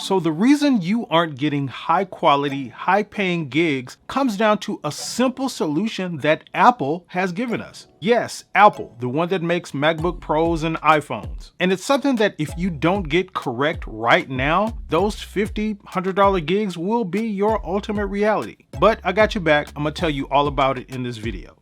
So the reason you aren't getting high quality, high paying gigs comes down to a simple solution that Apple has given us. Yes, Apple, the one that makes MacBook Pros and iPhones. And it's something that if you don't get correct right now, those $50, $100 gigs will be your ultimate reality. But I got you back. I'm gonna tell you all about it in this video.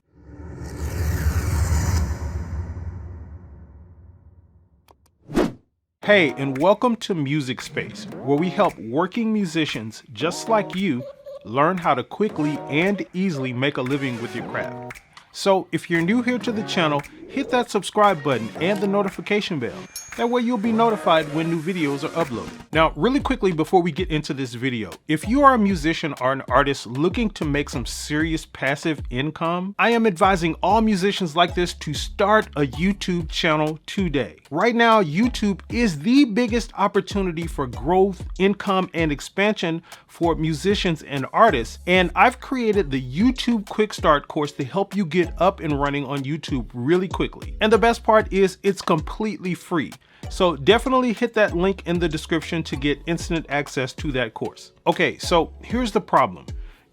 Hey, and welcome to Music Space, where we help working musicians just like you learn how to quickly and easily make a living with your craft. So if you're new here to the channel, hit that subscribe button and the notification bell. That way you'll be notified when new videos are uploaded. Now, really quickly before we get into this video, if you are a musician or an artist looking to make some serious passive income, I am advising all musicians like this to start a YouTube channel today. Right now, YouTube is the biggest opportunity for growth, income, and expansion for musicians and artists. And I've created the YouTube QuickStart course to help you get up and running on YouTube really quickly. And the best part is it's completely free. So definitely hit that link in the description to get instant access to that course. Okay, so here's the problem.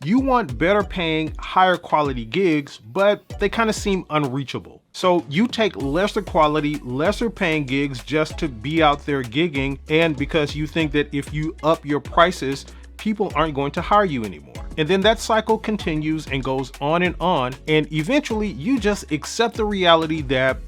You want better paying, higher quality gigs, but they kind of seem unreachable. So you take lesser quality, lesser paying gigs just to be out there gigging, and because you think that if you up your prices, people aren't going to hire you anymore. And then that cycle continues and goes on, and eventually you just accept the reality that,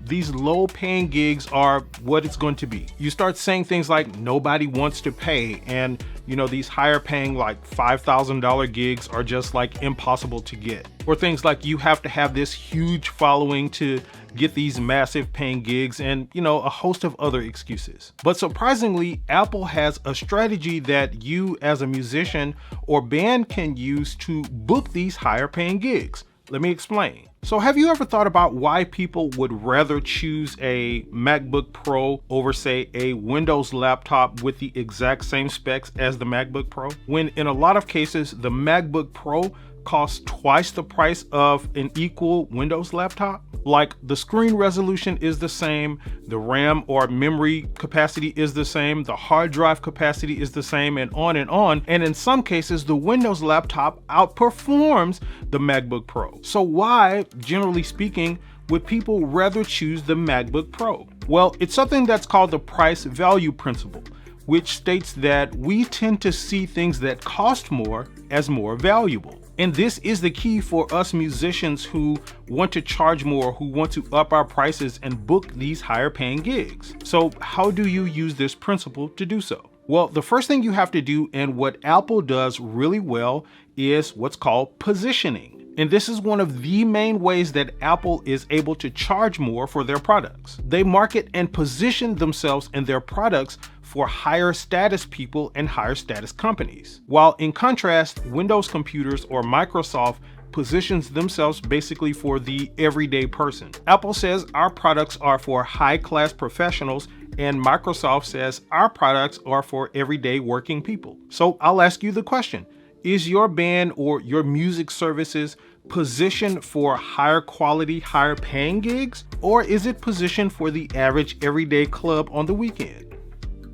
these low paying gigs are what it's going to be. You start saying things like nobody wants to pay, and these higher paying like $5,000 gigs are just like impossible to get. Or things like you have to have this huge following to get these massive paying gigs, and a host of other excuses. But surprisingly, Apple has a strategy that you as a musician or band can use to book these higher paying gigs. Let me explain. So have you ever thought about why people would rather choose a MacBook Pro over, say, a Windows laptop with the exact same specs as the MacBook Pro? When in a lot of cases, the MacBook Pro costs twice the price of an equal Windows laptop? Like the screen resolution is the same, the RAM or memory capacity is the same, the hard drive capacity is the same, and on and on. And in some cases, the Windows laptop outperforms the MacBook Pro. So why, generally speaking, would people rather choose the MacBook Pro? Well, it's something that's called the price value principle, which states that we tend to see things that cost more as more valuable. And this is the key for us musicians who want to charge more, who want to up our prices and book these higher paying gigs. So how do you use this principle to do so? Well, the first thing you have to do, and what Apple does really well, is what's called positioning. And this is one of the main ways that Apple is able to charge more for their products. They market and position themselves and their products for higher status people and higher status companies. While in contrast, Windows computers or Microsoft positions themselves basically for the everyday person. Apple says our products are for high-class professionals, and Microsoft says our products are for everyday working people. So I'll ask you the question. Is your band or your music services positioned for higher quality, higher paying gigs? Or is it positioned for the average everyday club on the weekend?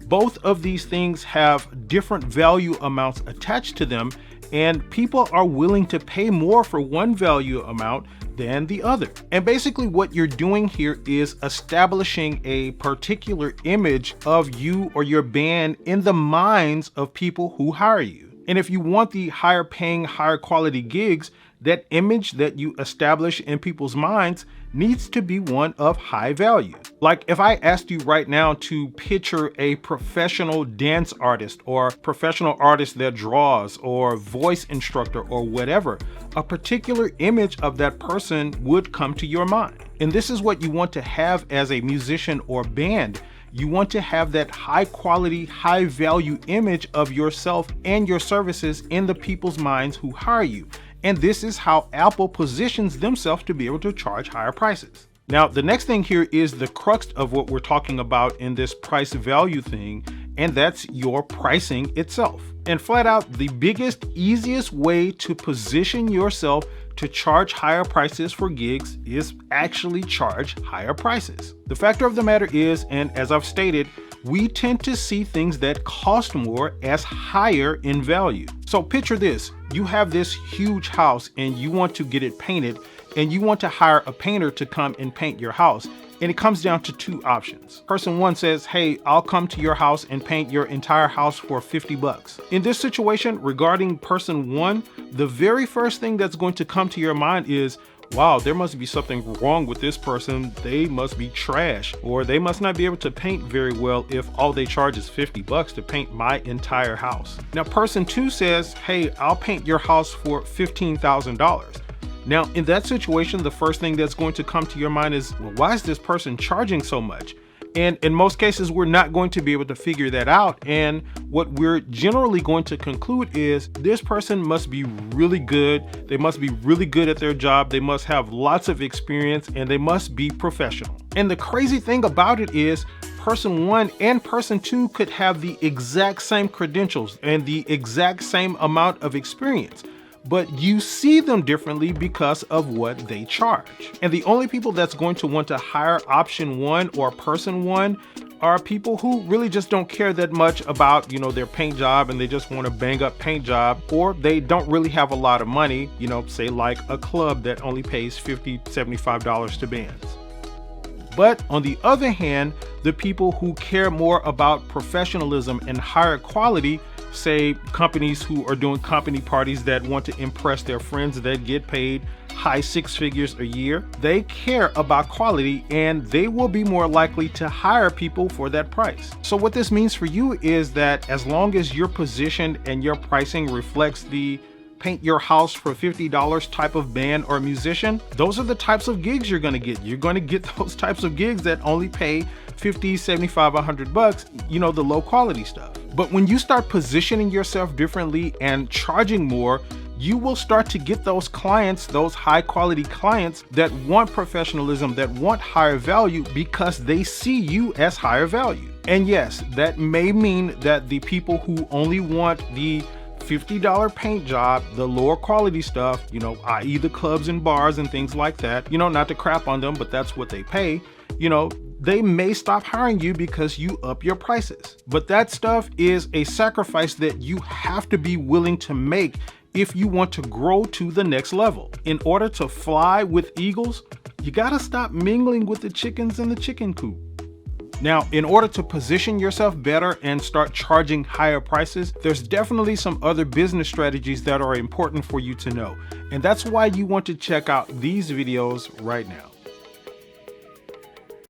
Both of these things have different value amounts attached to them, and people are willing to pay more for one value amount than the other. And basically what you're doing here is establishing a particular image of you or your band in the minds of people who hire you. And if you want the higher paying, higher quality gigs, that image that you establish in people's minds needs to be one of high value. Like if I asked you right now to picture a professional dance artist or professional artist that draws or voice instructor or whatever, a particular image of that person would come to your mind. And this is what you want to have as a musician or band. You want to have that high quality, high value image of yourself and your services in the people's minds who hire you. And this is how Apple positions themselves to be able to charge higher prices. Now, the next thing here is the crux of what we're talking about in this price value thing, and that's your pricing itself. And flat out, the biggest, easiest way to position yourself to charge higher prices for gigs is actually charge higher prices. The factor of the matter is, and as I've stated, we tend to see things that cost more as higher in value. So picture this, you have this huge house and you want to get it painted, and you want to hire a painter to come and paint your house. And it comes down to two options. Person one says, hey, I'll come to your house and paint your entire house for 50 bucks. In this situation, regarding person one, the very first thing that's going to come to your mind is, wow, there must be something wrong with this person. They must be trash, or they must not be able to paint very well if all they charge is 50 bucks to paint my entire house. Now, person two says, hey, I'll paint your house for $15,000. Now, in that situation, the first thing that's going to come to your mind is, well, why is this person charging so much? And in most cases, we're not going to be able to figure that out. And what we're generally going to conclude is this person must be really good. They must be really good at their job. They must have lots of experience, and they must be professional. And the crazy thing about it is person one and person two could have the exact same credentials and the exact same amount of experience, but you see them differently because of what they charge. And the only people that's going to want to hire option one or person one are people who really just don't care that much about, their paint job, and they just want a bang up paint job, or they don't really have a lot of money, say like a club that only pays $50, $75 to bands. But on the other hand, the people who care more about professionalism and higher quality, say companies who are doing company parties that want to impress their friends that get paid high six figures a year, they care about quality, and they will be more likely to hire people for that price. So what this means for you is that as long as your position and your pricing reflects the paint your house for $50 type of band or musician, those are the types of gigs you're going to get. You're going to get those types of gigs that only pay 50, 75, 100 bucks, the low quality stuff. But when you start positioning yourself differently and charging more, you will start to get those clients, those high quality clients that want professionalism, that want higher value because they see you as higher value. And yes, that may mean that the people who only want the $50 paint job, the lower quality stuff, i.e. the clubs and bars and things like that, not to crap on them, but that's what they pay, they may stop hiring you because you up your prices. But that stuff is a sacrifice that you have to be willing to make if you want to grow to the next level. In order to fly with eagles, you gotta stop mingling with the chickens in the chicken coop. Now, in order to position yourself better and start charging higher prices, there's definitely some other business strategies that are important for you to know. And that's why you want to check out these videos right now.